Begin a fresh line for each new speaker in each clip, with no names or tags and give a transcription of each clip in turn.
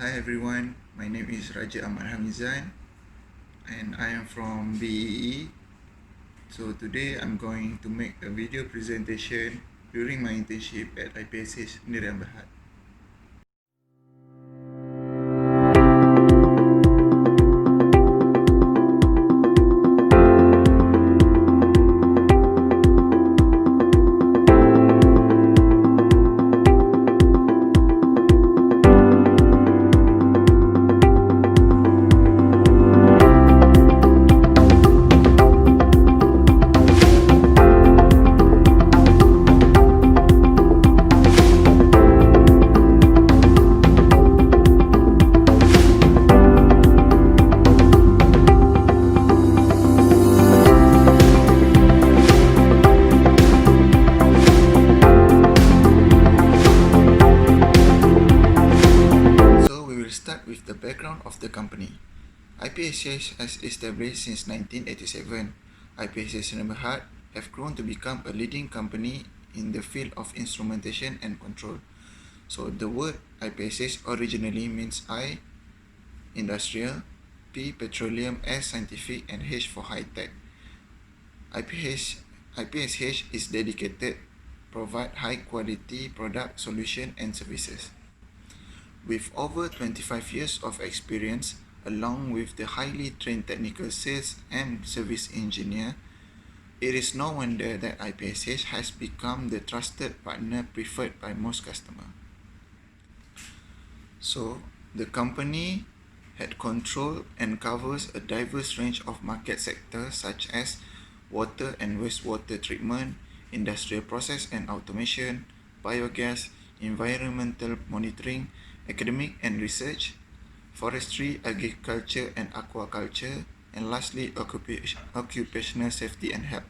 Hi everyone, my name is Raja Ahmad Hamizan and I am from BEE. So today I'm going to make a video presentation during my internship at IPSH Sdn Bhd. Start with the background of the company. IPSH has established since 1987. IPSH Sdn Bhd have grown to become a leading company in the field of instrumentation and control. So the word IPSH originally means I, industrial, P, petroleum, S, scientific, and H for high tech. IPSH is dedicated provide high quality product, solution, and services. With over 25 years of experience, along with the highly trained technical sales and service engineer, it is no wonder that IPSH has become the trusted partner preferred by most customers. So, the company had control and covers a diverse range of market sectors such as water and wastewater treatment, industrial process and automation, biogas, environmental monitoring, academic and research, forestry, agriculture and aquaculture, and lastly, occupational safety and health.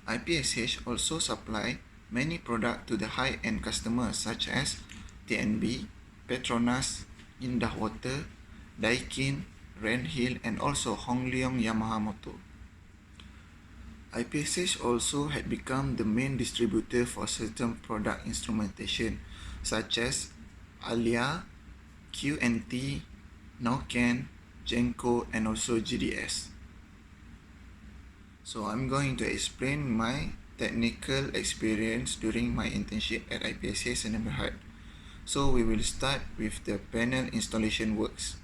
IPSH also supply many products to the high-end customers such as TNB, Petronas, Indah Water, Daikin, Renhill, and also Hongleong Yamaha Motor. IPSH also had become the main distributor for certain product instrumentation such as Alia, QNT, Noken, Genco, and also GDS. So I'm going to explain my technical experience during my internship at IPSH Sdn Bhd. So we will start with the panel installation works.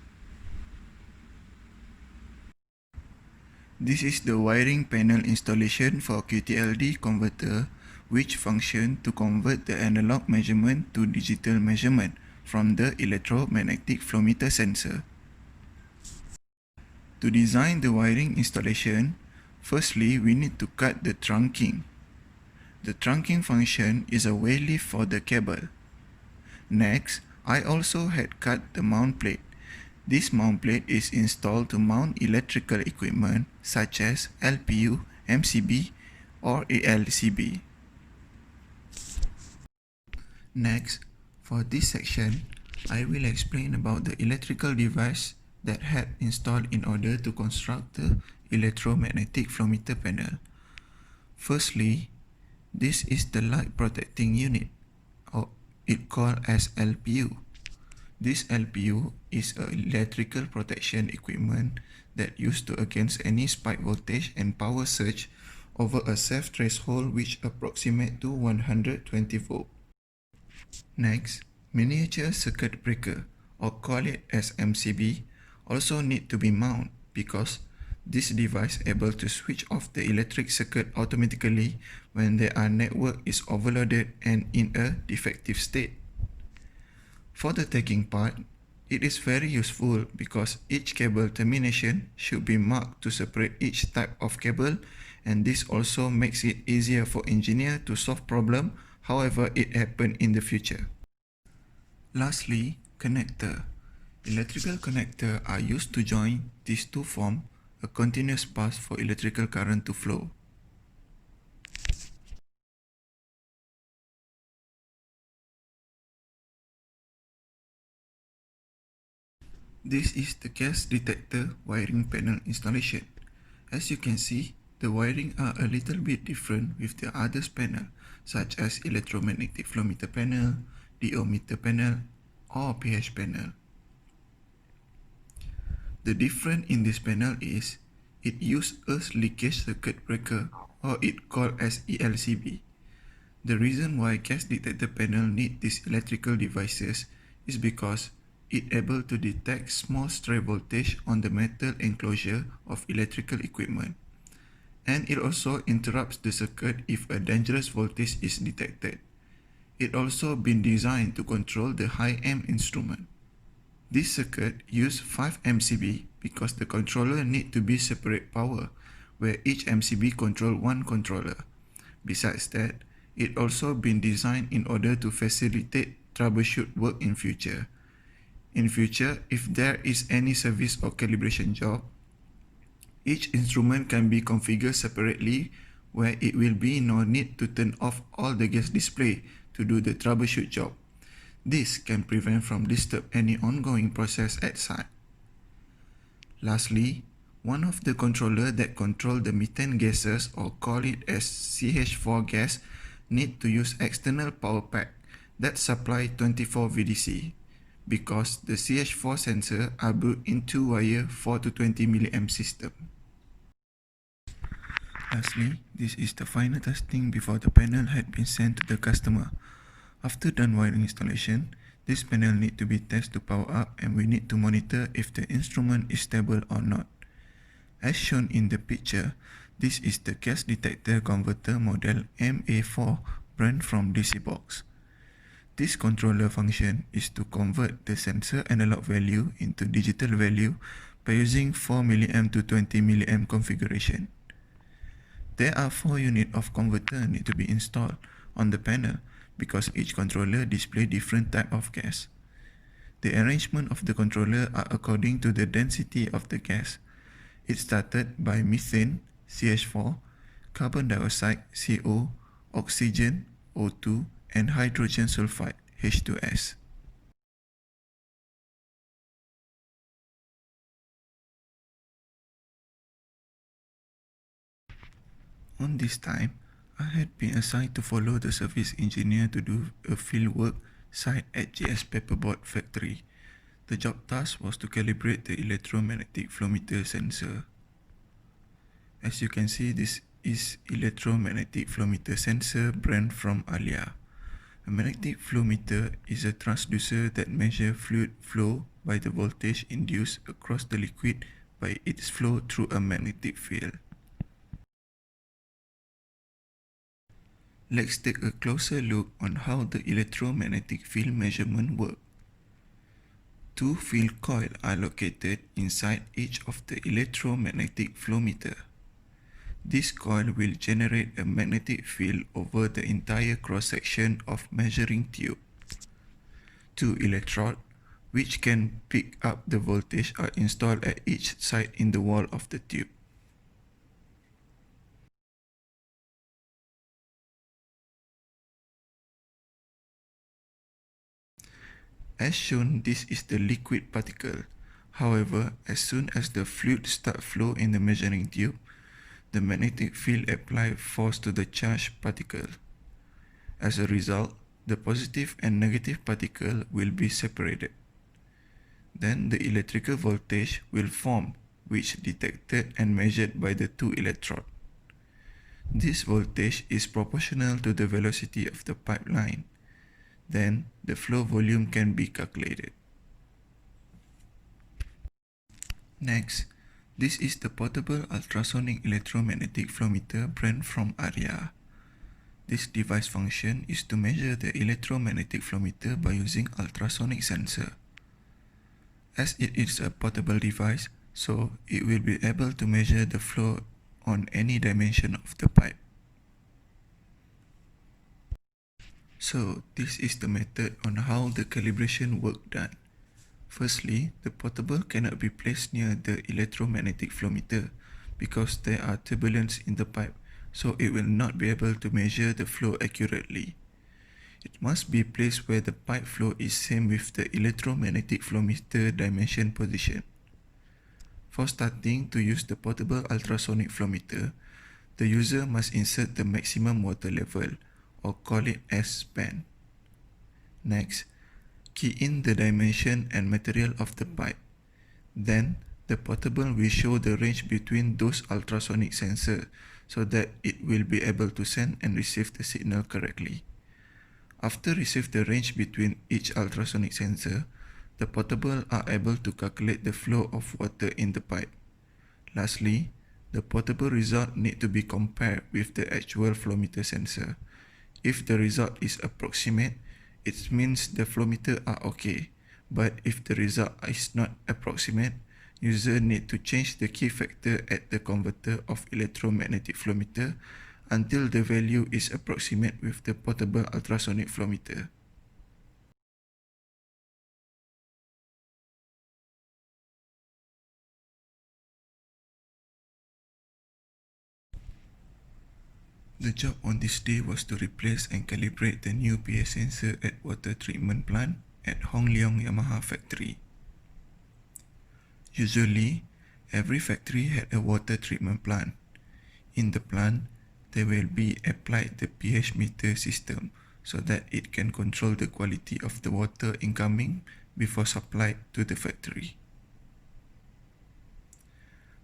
This is the wiring panel installation for QTLD converter, which function to convert the analog measurement to digital measurement from the electromagnetic flow meter sensor. To design the wiring installation, firstly we need to cut the trunking. The trunking function is a way lift for the cable. Next, I also had cut the mount plate. This mount plate is installed to mount electrical equipment such as LPU, MCB, or ALCB. Next, for this section, I will explain about the electrical device that had installed in order to construct the electromagnetic flow meter panel. Firstly, this is the light protecting unit, or it called as LPU. This LPU is an electrical protection equipment that used to against any spike voltage and power surge over a safe threshold which approximate to 120 volt. Next, miniature circuit breaker, or call it as MCB, also need to be mounted because this device able to switch off the electric circuit automatically when their network is overloaded and in a defective state. For the tagging part, it is very useful because each cable termination should be marked to separate each type of cable, and this also makes it easier for engineer to solve problem however it happen in the future. Lastly, connector. Electrical connector are used to join these two form a continuous path for electrical current to flow. This is the gas detector wiring panel installation. As you can see, the wiring are a little bit different with the others panel, such as electromagnetic flow meter panel, DO meter panel, or pH panel. The difference in this panel is it uses earth leakage circuit breaker, or it called as ELCB. The reason why gas detector panel need these electrical devices is because it able to detect small stray voltage on the metal enclosure of electrical equipment, and it also interrupts the circuit if a dangerous voltage is detected. It also been designed to control the high-end instrument. This circuit use 5 MCB because the controller need to be separate power, where each MCB control one controller. Besides that, it also been designed in order to facilitate troubleshoot work in future. In future, if there is any service or calibration job, each instrument can be configured separately, where it will be no need to turn off all the gas display to do the troubleshoot job. This can prevent from disturb any ongoing process at site. Lastly, one of the controller that control the methane gases, or call it as CH4 gas, need to use external power pack that supply 24 VDC, because the CH4 sensor are built into wire 4 to 20 mA system. Lastly, this is the final testing before the panel had been sent to the customer. After done wiring installation, this panel need to be tested to power up, and we need to monitor if the instrument is stable or not. As shown in the picture, this is the gas detector converter model MA4 brand from DC box. This controller function is to convert the sensor analog value into digital value by using 4 mA to 20 mA configuration. There are 4 units of converter need to be installed on the panel because each controller display different type of gas. The arrangement of the controller are according to the density of the gas. It started by methane, CH4, carbon dioxide, CO, oxygen, O2, and hydrogen sulfide, H2S. On this time, I had been assigned to follow the service engineer to do a field work site at GS Paperboard factory. The job task was to calibrate the electromagnetic flow meter sensor. As you can see, this is electromagnetic flow meter sensor brand from Alia. A magnetic flow meter is a transducer that measures fluid flow by the voltage induced across the liquid by its flow through a magnetic field. Let's take a closer look on how the electromagnetic field measurement works. 2 field coils are located inside each of the electromagnetic flow meter. This coil will generate a magnetic field over the entire cross-section of measuring tube. 2 electrodes, which can pick up the voltage, are installed at each side in the wall of the tube. As shown, this is the liquid particle. However, as soon as the fluid starts flow in the measuring tube, the magnetic field applies force to the charged particle. As a result, the positive and negative particle will be separated. Then the electrical voltage will form, which detected and measured by the 2 electrodes. This voltage is proportional to the velocity of the pipeline. Then the flow volume can be calculated. Next, this is the portable ultrasonic electromagnetic flow meter brand from Aria. This device function is to measure the electromagnetic flow meter by using ultrasonic sensor. As it is a portable device, so it will be able to measure the flow on any dimension of the pipe. So this is the method on how the calibration work done. Firstly, the portable cannot be placed near the electromagnetic flow meter because there are turbulence in the pipe, so it will not be able to measure the flow accurately. It must be placed where the pipe flow is same with the electromagnetic flow meter dimension position. For starting to use the portable ultrasonic flow meter, the user must insert the maximum water level, or call it S band. Next, Key in the dimension and material of the pipe. Then, the portable will show the range between those ultrasonic sensors so that it will be able to send and receive the signal correctly. After receive the range between each ultrasonic sensor, the portable are able to calculate the flow of water in the pipe. Lastly, the portable result need to be compared with the actual flow meter sensor. If the result is approximate, it means the flow meter are okay. But if the result is not approximate, user need to change the key factor at the converter of electromagnetic flow meter until the value is approximate with the portable ultrasonic flow meter. The job on this day was to replace and calibrate the new pH sensor at water treatment plant at Hong Leong Yamaha factory. Usually, every factory had a water treatment plant. In the plant, there will be applied the pH meter system so that it can control the quality of the water incoming before supplied to the factory.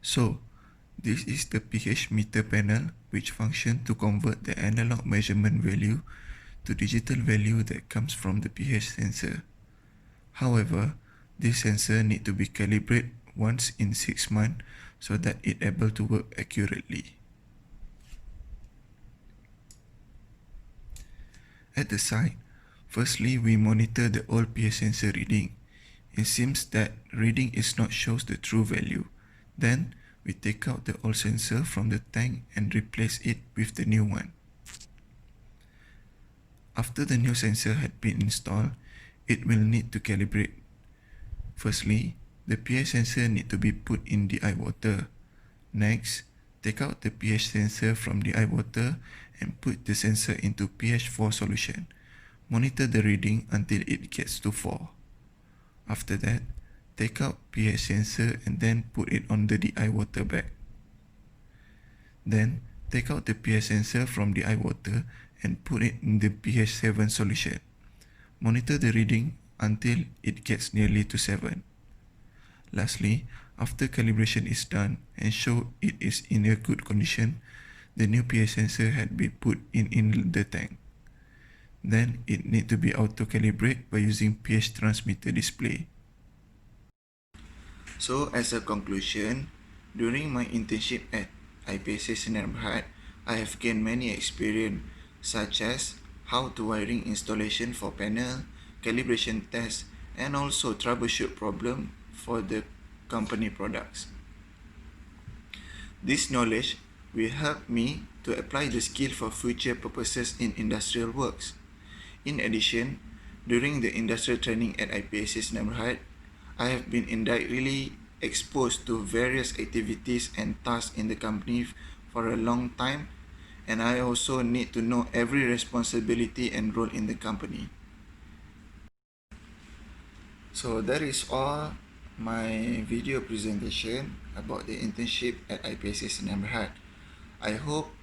So, this is the pH meter panel which functions to convert the analog measurement value to digital value that comes from the pH sensor. However, this sensor need to be calibrated once in 6 months so that it able to work accurately. At the site, firstly we monitor the old pH sensor reading. It seems that reading is not shows the true value. Then we take out the old sensor from the tank and replace it with the new one. After the new sensor had been installed, it will need to calibrate. Firstly, the pH sensor need to be put in the eye water. Next, take out the pH sensor from the eye water and put the sensor into pH 4 solution. Monitor the reading until it gets to 4. After that, take out pH sensor and then put it on the eye water bag. Then, take out the pH sensor from the eye water and put it in the pH 7 solution. Monitor the reading until it gets nearly to 7. Lastly, after calibration is done and show it is in a good condition, the new pH sensor had been put in the tank. Then it need to be auto-calibrate by using pH transmitter display. So as a conclusion, during my internship at IPSH Sdn Bhd, I have gained many experience such as how to wiring installation for panel, calibration test, and also troubleshoot problem for the company products. This knowledge will help me to apply the skill for future purposes in industrial works. In addition, during the industrial training at IPSH Sdn Bhd, I have been indirectly exposed to various activities and tasks in the company for a long time, and I also need to know every responsibility and role in the company. So that is all my video presentation about the internship at IPSH Sdn Bhd. I hope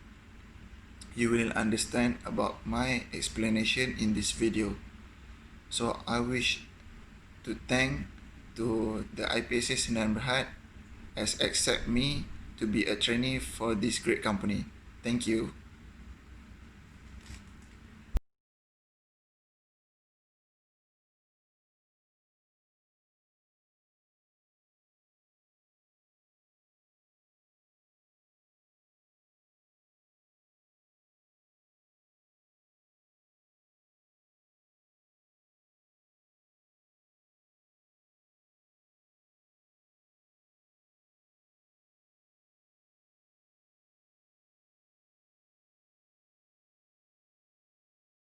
you will understand about my explanation in this video. So I wish to thank to the IPSH Sdn Bhd as accept me to be a trainee for this great company. Thank you.